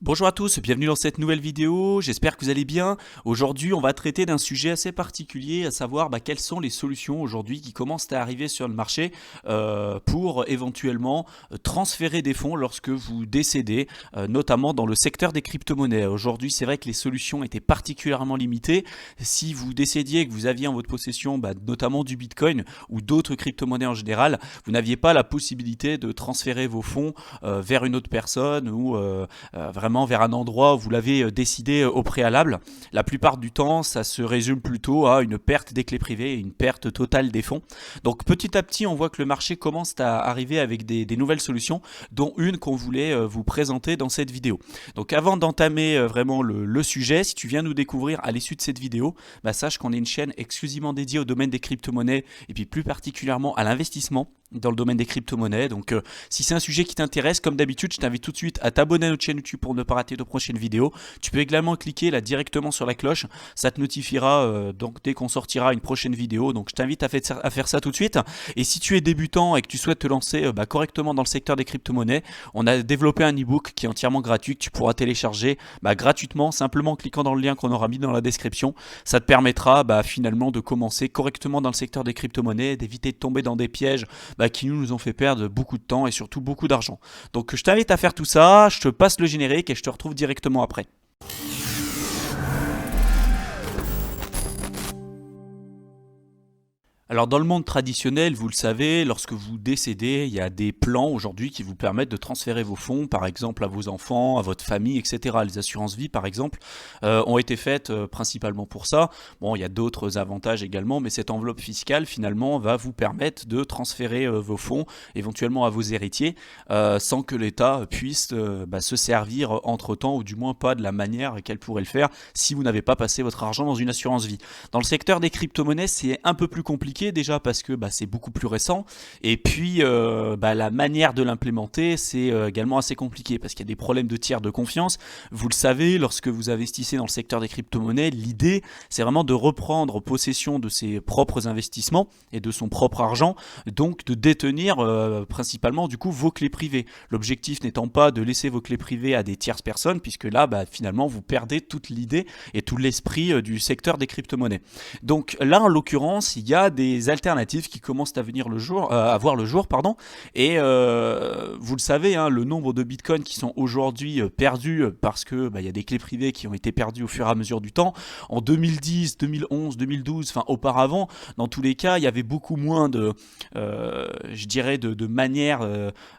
Bonjour à tous, bienvenue dans cette nouvelle vidéo, j'espère que vous allez bien. Aujourd'hui on va traiter d'un sujet assez particulier, à savoir quelles sont les solutions aujourd'hui qui commencent à arriver sur le marché pour éventuellement transférer des fonds lorsque vous décédez, notamment dans le secteur des crypto-monnaies. Aujourd'hui c'est vrai que les solutions étaient particulièrement limitées. Si vous décédiez et que vous aviez en votre possession notamment du Bitcoin ou d'autres crypto-monnaies en général, vous n'aviez pas la possibilité de transférer vos fonds vers une autre personne ou vraiment vers un endroit où vous l'avez décidé au préalable. La plupart du temps, ça se résume plutôt à une perte des clés privées et une perte totale des fonds. Donc petit à petit, on voit que le marché commence à arriver avec des nouvelles solutions, dont une qu'on voulait vous présenter dans cette vidéo. Donc avant d'entamer vraiment le sujet, si tu viens nous découvrir à l'issue de cette vidéo, sache qu'on est une chaîne exclusivement dédiée au domaine des crypto-monnaies et puis plus particulièrement à l'investissement dans le domaine des crypto-monnaies. Donc si c'est un sujet qui t'intéresse, comme d'habitude, je t'invite tout de suite à t'abonner à notre chaîne YouTube pour ne pas rater de prochaines vidéos. Tu peux également cliquer là directement sur la cloche, ça te notifiera donc dès qu'on sortira une prochaine vidéo. Donc je t'invite à faire ça tout de suite. Et si tu es débutant et que tu souhaites te lancer correctement dans le secteur des crypto-monnaies, on a développé un e-book qui est entièrement gratuit, que tu pourras télécharger gratuitement, simplement en cliquant dans le lien qu'on aura mis dans la description. Ça te permettra finalement de commencer correctement dans le secteur des crypto-monnaies, d'éviter de tomber dans des pièges qui nous ont fait perdre beaucoup de temps et surtout beaucoup d'argent. Donc je t'invite à faire tout ça, je te passe le générique et je te retrouve directement après. Alors dans le monde traditionnel, vous le savez, lorsque vous décédez, il y a des plans aujourd'hui qui vous permettent de transférer vos fonds, par exemple à vos enfants, à votre famille, etc. Les assurances vie, par exemple, ont été faites principalement pour ça. Bon, il y a d'autres avantages également, mais cette enveloppe fiscale, finalement, va vous permettre de transférer vos fonds, éventuellement à vos héritiers, sans que l'État puisse se servir entre-temps, ou du moins pas de la manière qu'elle pourrait le faire si vous n'avez pas passé votre argent dans une assurance vie. Dans le secteur des crypto-monnaies, c'est un peu plus compliqué, déjà parce que c'est beaucoup plus récent, et puis la manière de l'implémenter, c'est également assez compliqué parce qu'il y a des problèmes de tiers de confiance. Vous le savez, lorsque vous investissez dans le secteur des crypto-monnaies, l'idée c'est vraiment de reprendre possession de ses propres investissements et de son propre argent, donc de détenir principalement du coup vos clés privées. L'objectif n'étant pas de laisser vos clés privées à des tierces personnes, puisque là finalement vous perdez toute l'idée et tout l'esprit du secteur des crypto-monnaies. Donc là en l'occurrence, il y a des alternatives qui commencent à voir le jour, et vous le savez, le nombre de bitcoins qui sont aujourd'hui perdus parce que il y a des clés privées qui ont été perdues au fur et à mesure du temps. En 2010, 2011, 2012, auparavant, dans tous les cas, il y avait beaucoup moins de manières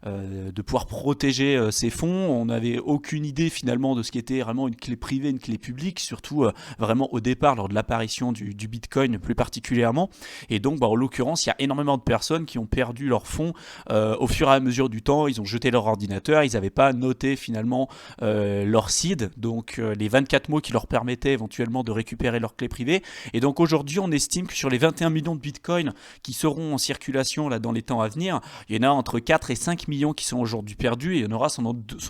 de pouvoir protéger ces fonds. On n'avait aucune idée finalement de ce qui était vraiment une clé privée, une clé publique, surtout vraiment au départ lors de l'apparition du bitcoin plus particulièrement. Et donc en l'occurrence, il y a énormément de personnes qui ont perdu leurs fonds au fur et à mesure du temps. Ils ont jeté leur ordinateur, ils n'avaient pas noté finalement leur seed, donc les 24 mots qui leur permettaient éventuellement de récupérer leurs clés privées. Et donc aujourd'hui, on estime que sur les 21 millions de bitcoins qui seront en circulation là dans les temps à venir, il y en a entre 4 et 5 millions qui sont aujourd'hui perdus, et il y en aura sans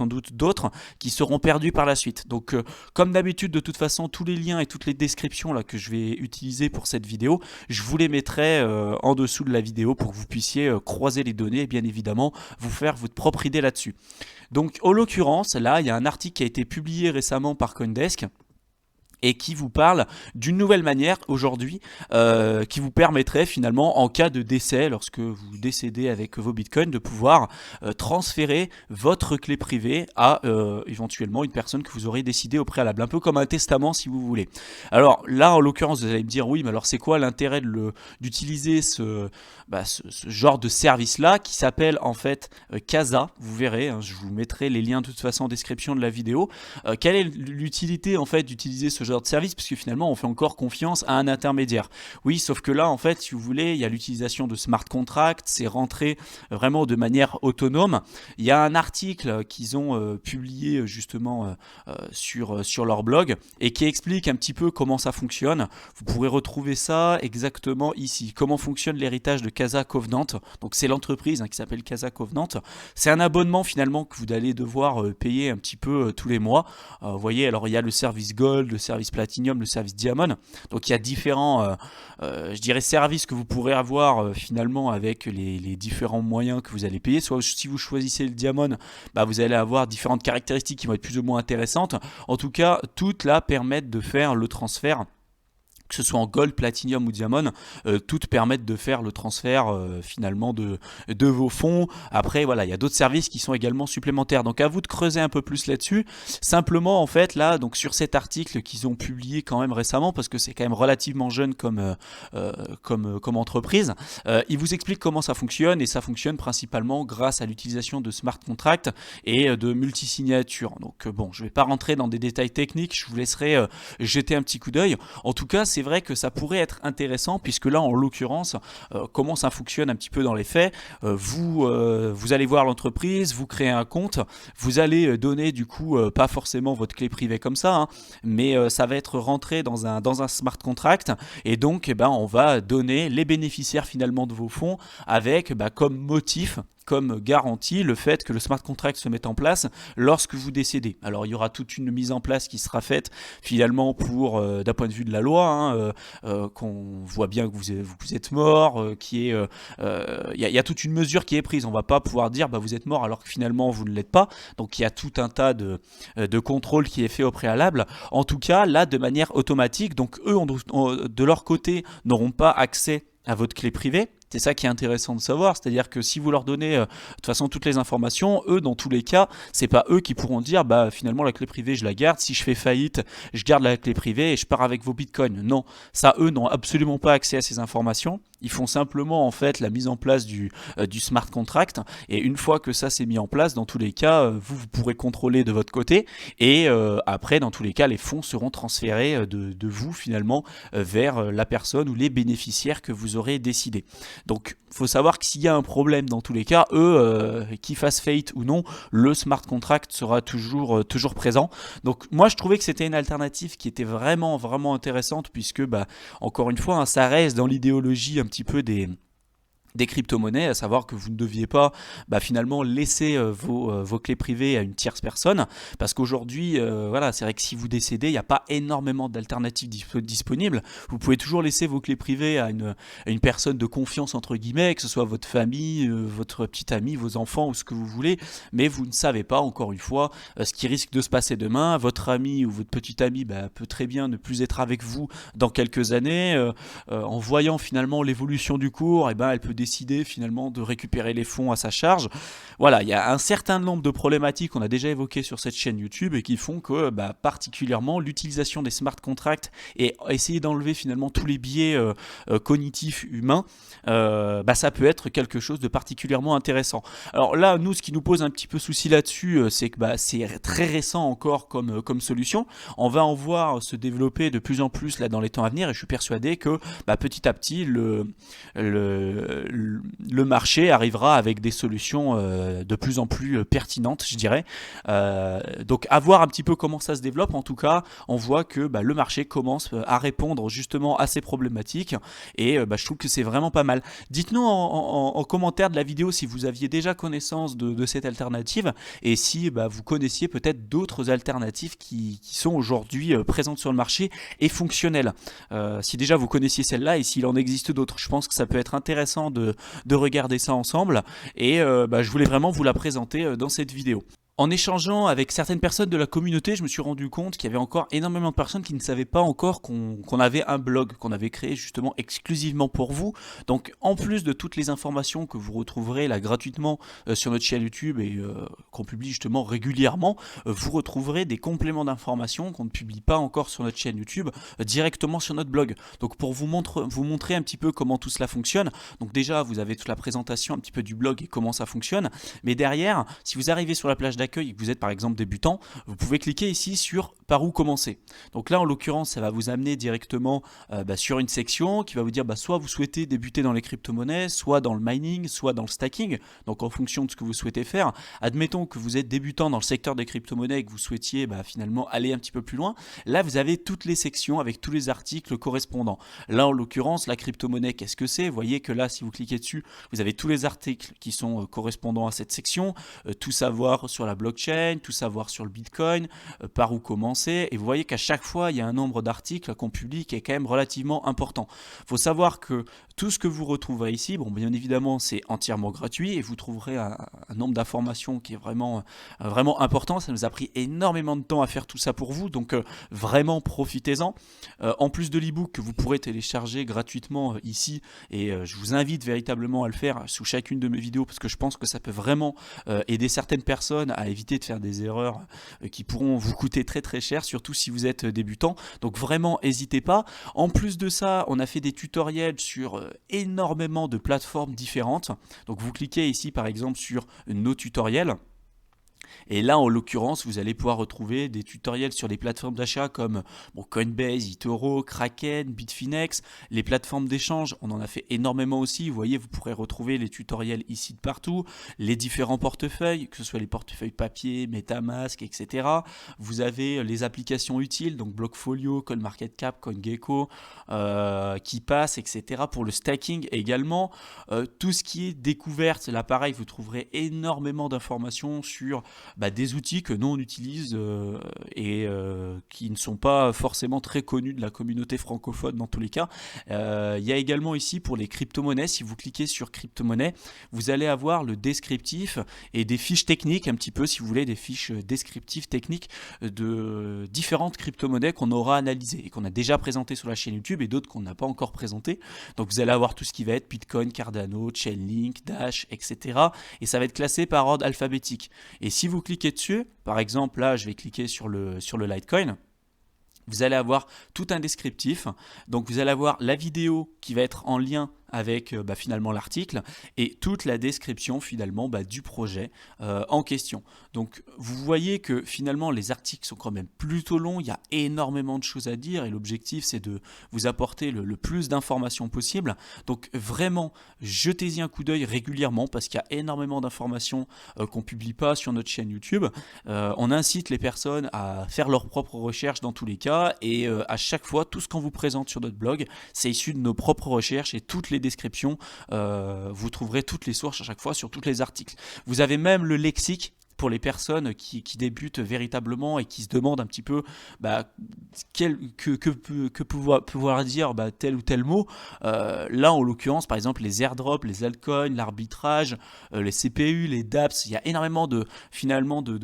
doute d'autres qui seront perdus par la suite. Donc comme d'habitude, de toute façon, tous les liens et toutes les descriptions là que je vais utiliser pour cette vidéo, je vous les mettrai en dessous de la vidéo pour que vous puissiez croiser les données et bien évidemment vous faire votre propre idée là-dessus. Donc en l'occurrence, là il y a un article qui a été publié récemment par CoinDesk et qui vous parle d'une nouvelle manière aujourd'hui qui vous permettrait finalement, en cas de décès, lorsque vous décédez avec vos bitcoins, de pouvoir transférer votre clé privée à éventuellement une personne que vous aurez décidé au préalable, un peu comme un testament si vous voulez. Alors là en l'occurrence, vous allez me dire oui, mais alors c'est quoi l'intérêt d'utiliser ce genre de service là qui s'appelle en fait Casa. Vous verrez, je vous mettrai les liens de toute façon en description de la vidéo. Quelle est l'utilité en fait d'utiliser ce genre de service, parce que finalement on fait encore confiance à un intermédiaire. Oui, sauf que là en fait, si vous voulez, il y a l'utilisation de smart contracts, c'est rentré vraiment de manière autonome. Il y a un article qu'ils ont publié justement sur leur blog et qui explique un petit peu comment ça fonctionne. Vous pourrez retrouver ça exactement ici. Comment fonctionne l'héritage de Casa Covenant. Donc c'est l'entreprise qui s'appelle Casa Covenant. C'est un abonnement finalement que vous allez devoir payer un petit peu tous les mois. Vous voyez, alors il y a le service Gold, le service service Platinum, le service Diamond. Donc il y a différents, je dirais, services que vous pourrez avoir finalement avec les différents moyens que vous allez payer. Soit si vous choisissez le Diamond, bah, vous allez avoir différentes caractéristiques qui vont être plus ou moins intéressantes. En tout cas, toutes là permettent de faire le transfert, que ce soit en Gold, Platinum ou Diamond, toutes permettent de faire le transfert finalement de vos fonds. Après, voilà, il y a d'autres services qui sont également supplémentaires. Donc à vous de creuser un peu plus là-dessus. Simplement, en fait, là, donc sur cet article qu'ils ont publié quand même récemment, parce que c'est quand même relativement jeune comme entreprise, ils vous expliquent comment ça fonctionne, et ça fonctionne principalement grâce à l'utilisation de smart contracts et de multisignatures. Donc bon, je ne vais pas rentrer dans des détails techniques, je vous laisserai jeter un petit coup d'œil. En tout cas, c'est vrai que ça pourrait être intéressant, puisque là, en l'occurrence, comment ça fonctionne un petit peu dans les faits, vous allez voir l'entreprise, vous créez un compte, vous allez donner du coup, pas forcément votre clé privée comme ça, hein, mais ça va être rentré dans un smart contract, et donc on va donner les bénéficiaires finalement de vos fonds avec comme motif, comme garantie, le fait que le smart contract se mette en place lorsque vous décédez. Alors il y aura toute une mise en place qui sera faite finalement pour, d'un point de vue de la loi, hein, qu'on voit bien que vous êtes mort, il y a toute une mesure qui est prise. On ne va pas pouvoir dire vous êtes mort alors que finalement vous ne l'êtes pas. Donc il y a tout un tas de contrôle qui est fait au préalable. En tout cas, là, de manière automatique, donc eux, de leur côté, n'auront pas accès à votre clé privée. C'est ça qui est intéressant de savoir, c'est-à-dire que si vous leur donnez de toute façon toutes les informations, eux, dans tous les cas, c'est pas eux qui pourront dire finalement la clé privée je la garde, si je fais faillite, je garde la clé privée et je pars avec vos bitcoins. Non, ça, eux n'ont absolument pas accès à ces informations. Ils font simplement en fait la mise en place du smart contract, et une fois que ça s'est mis en place, dans tous les cas, vous pourrez contrôler de votre côté, et après, dans tous les cas, les fonds seront transférés de vous finalement vers la personne ou les bénéficiaires que vous aurez décidé. Donc, il faut savoir que s'il y a un problème, dans tous les cas, eux, qu'ils fassent faillite ou non, le smart contract sera toujours présent. Donc, moi, je trouvais que c'était une alternative qui était vraiment, vraiment intéressante, puisque, encore une fois, hein, ça reste dans l'idéologie un petit peu des crypto-monnaies, à savoir que vous ne deviez pas finalement laisser vos clés privées à une tierce personne, parce qu'aujourd'hui, voilà, c'est vrai que si vous décédez, il n'y a pas énormément d'alternatives disponibles. Vous pouvez toujours laisser vos clés privées à une personne de confiance, entre guillemets, que ce soit votre famille, votre petit ami, vos enfants ou ce que vous voulez, mais vous ne savez pas, encore une fois, ce qui risque de se passer demain. Votre ami ou votre petit ami peut très bien ne plus être avec vous dans quelques années. En voyant finalement l'évolution du cours, elle peut décider finalement de récupérer les fonds à sa charge. Voilà, il y a un certain nombre de problématiques qu'on a déjà évoquées sur cette chaîne YouTube et qui font que particulièrement l'utilisation des smart contracts et essayer d'enlever finalement tous les biais cognitifs humains, ça peut être quelque chose de particulièrement intéressant. Alors là, nous, ce qui nous pose un petit peu souci là-dessus, c'est que c'est très récent encore comme solution. On va en voir se développer de plus en plus là dans les temps à venir, et je suis persuadé que petit à petit le marché arrivera avec des solutions de plus en plus pertinentes, je dirais. Donc à voir un petit peu comment ça se développe. En tout cas, on voit que le marché commence à répondre justement à ces problématiques, et je trouve que c'est vraiment pas mal. Dites-nous en commentaire de la vidéo si vous aviez déjà connaissance de cette alternative, et si vous connaissiez peut-être d'autres alternatives qui sont aujourd'hui présentes sur le marché et fonctionnelles. Si déjà vous connaissiez celle-là, et s'il en existe d'autres, je pense que ça peut être intéressant de regarder ça ensemble, et je voulais vraiment vous la présenter dans cette vidéo. En échangeant avec certaines personnes de la communauté, je me suis rendu compte qu'il y avait encore énormément de personnes qui ne savaient pas encore qu'on avait un blog, qu'on avait créé justement exclusivement pour vous. Donc en plus de toutes les informations que vous retrouverez là gratuitement sur notre chaîne YouTube, et qu'on publie justement régulièrement, vous retrouverez des compléments d'informations qu'on ne publie pas encore sur notre chaîne YouTube, directement sur notre blog. Donc pour vous montrer un petit peu comment tout cela fonctionne, donc déjà vous avez toute la présentation un petit peu du blog et comment ça fonctionne, mais derrière, si vous arrivez sur la page d'accueil et que vous êtes par exemple débutant, vous pouvez cliquer ici sur par où commencer. Donc là en l'occurrence ça va vous amener directement sur une section qui va vous dire soit vous souhaitez débuter dans les crypto-monnaies, soit dans le mining, soit dans le stacking, donc en fonction de ce que vous souhaitez faire. Admettons que vous êtes débutant dans le secteur des crypto-monnaies et que vous souhaitiez finalement aller un petit peu plus loin, là vous avez toutes les sections avec tous les articles correspondants. Là en l'occurrence la crypto-monnaie, qu'est-ce que c'est? Vous voyez que là si vous cliquez dessus, vous avez tous les articles qui sont correspondants à cette section, tout savoir sur la blockchain, tout savoir sur le Bitcoin, par où commencer. Et vous voyez qu'à chaque fois, il y a un nombre d'articles qu'on publie qui est quand même relativement important. Il faut savoir que tout ce que vous retrouverez ici, bon, bien évidemment, c'est entièrement gratuit et vous trouverez un nombre d'informations qui est vraiment, vraiment important. Ça nous a pris énormément de temps à faire tout ça pour vous, donc vraiment profitez-en. En plus de l'ebook que vous pourrez télécharger gratuitement ici, et je vous invite véritablement à le faire sous chacune de mes vidéos parce que je pense que ça peut vraiment aider certaines personnes à éviter de faire des erreurs qui pourront vous coûter très très cher, surtout si vous êtes débutant. Donc vraiment, n'hésitez pas. En plus de ça, on a fait des tutoriels sur énormément de plateformes différentes. Donc vous cliquez ici par exemple sur nos tutoriels. Et là, en l'occurrence, vous allez pouvoir retrouver des tutoriels sur les plateformes d'achat comme Coinbase, eToro, Kraken, Bitfinex. Les plateformes d'échange, on en a fait énormément aussi. Vous voyez, vous pourrez retrouver les tutoriels ici de partout. Les différents portefeuilles, que ce soit les portefeuilles papier, Metamask, etc. Vous avez les applications utiles, donc Blockfolio, CoinMarketCap, CoinGecko, qui passent, etc. Pour le stacking également. Tout ce qui est découverte, là pareil, vous trouverez énormément d'informations sur des outils que nous on utilise et qui ne sont pas forcément très connus de la communauté francophone dans tous les cas. Il y a également ici pour les crypto-monnaies, si vous cliquez sur crypto-monnaie, vous allez avoir le descriptif et des fiches techniques, un petit peu si vous voulez, des fiches descriptives techniques de différentes crypto-monnaies qu'on aura analysées et qu'on a déjà présentées sur la chaîne YouTube et d'autres qu'on n'a pas encore présentées. Donc vous allez avoir tout ce qui va être Bitcoin, Cardano, Chainlink, Dash, etc. Et ça va être classé par ordre alphabétique. Et si vous cliquez dessus, par exemple là je vais cliquer sur le Litecoin, vous allez avoir tout un descriptif. Donc vous allez avoir la vidéo qui va être en lien avec finalement l'article et toute la description finalement du projet en question. Donc vous voyez que finalement les articles sont quand même plutôt longs, il y a énormément de choses à dire et l'objectif c'est de vous apporter le plus d'informations possible. Donc vraiment jetez-y un coup d'œil régulièrement parce qu'il y a énormément d'informations qu'on ne publie pas sur notre chaîne YouTube. On incite les personnes à faire leurs propres recherches dans tous les cas et à chaque fois tout ce qu'on vous présente sur notre blog c'est issu de nos propres recherches et toutes les descriptions, vous trouverez toutes les sources à chaque fois sur tous les articles. Vous avez même le lexique pour les personnes qui débutent véritablement et qui se demandent un petit peu que pouvoir dire tel ou tel mot. Là en l'occurrence par exemple les airdrops, les altcoins, l'arbitrage, les CPU, les dApps, il y a énormément de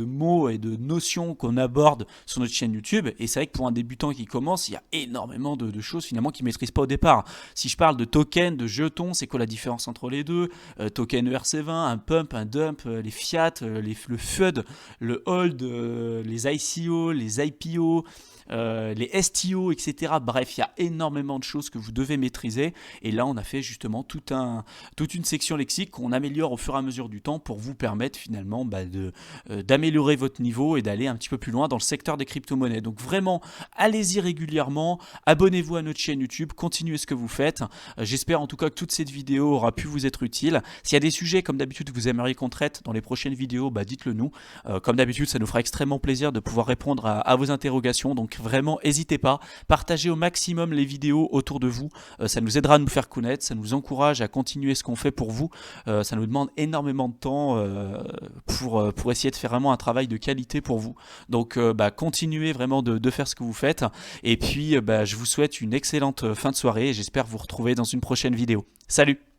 mots et de notions qu'on aborde sur notre chaîne YouTube et c'est vrai que pour un débutant qui commence il y a énormément de choses finalement qu'il ne maîtrise pas au départ. Si je parle de tokens, de jetons, c'est quoi la différence entre les deux? Token ERC20, un pump, un dump, les fiat, le FUD, le hold, les ICO, les IPO, les STO, etc. Bref, il y a énormément de choses que vous devez maîtriser. Et là, on a fait justement toute une section lexique qu'on améliore au fur et à mesure du temps pour vous permettre finalement d'améliorer votre niveau et d'aller un petit peu plus loin dans le secteur des crypto-monnaies. Donc vraiment, allez-y régulièrement, abonnez-vous à notre chaîne YouTube, continuez ce que vous faites. J'espère en tout cas que toute cette vidéo aura pu vous être utile. S'il y a des sujets comme d'habitude que vous aimeriez qu'on traite dans les prochaines vidéos, dites-le nous. Comme d'habitude, ça nous fera extrêmement plaisir de pouvoir répondre à vos interrogations. Donc vraiment, n'hésitez pas. Partagez au maximum les vidéos autour de vous. Ça nous aidera à nous faire connaître. Ça nous encourage à continuer ce qu'on fait pour vous. Ça nous demande énormément de temps pour essayer de faire vraiment un travail de qualité pour vous. Donc continuez vraiment de faire ce que vous faites. Et puis, je vous souhaite une excellente fin de soirée et j'espère vous retrouver dans une prochaine vidéo. Salut!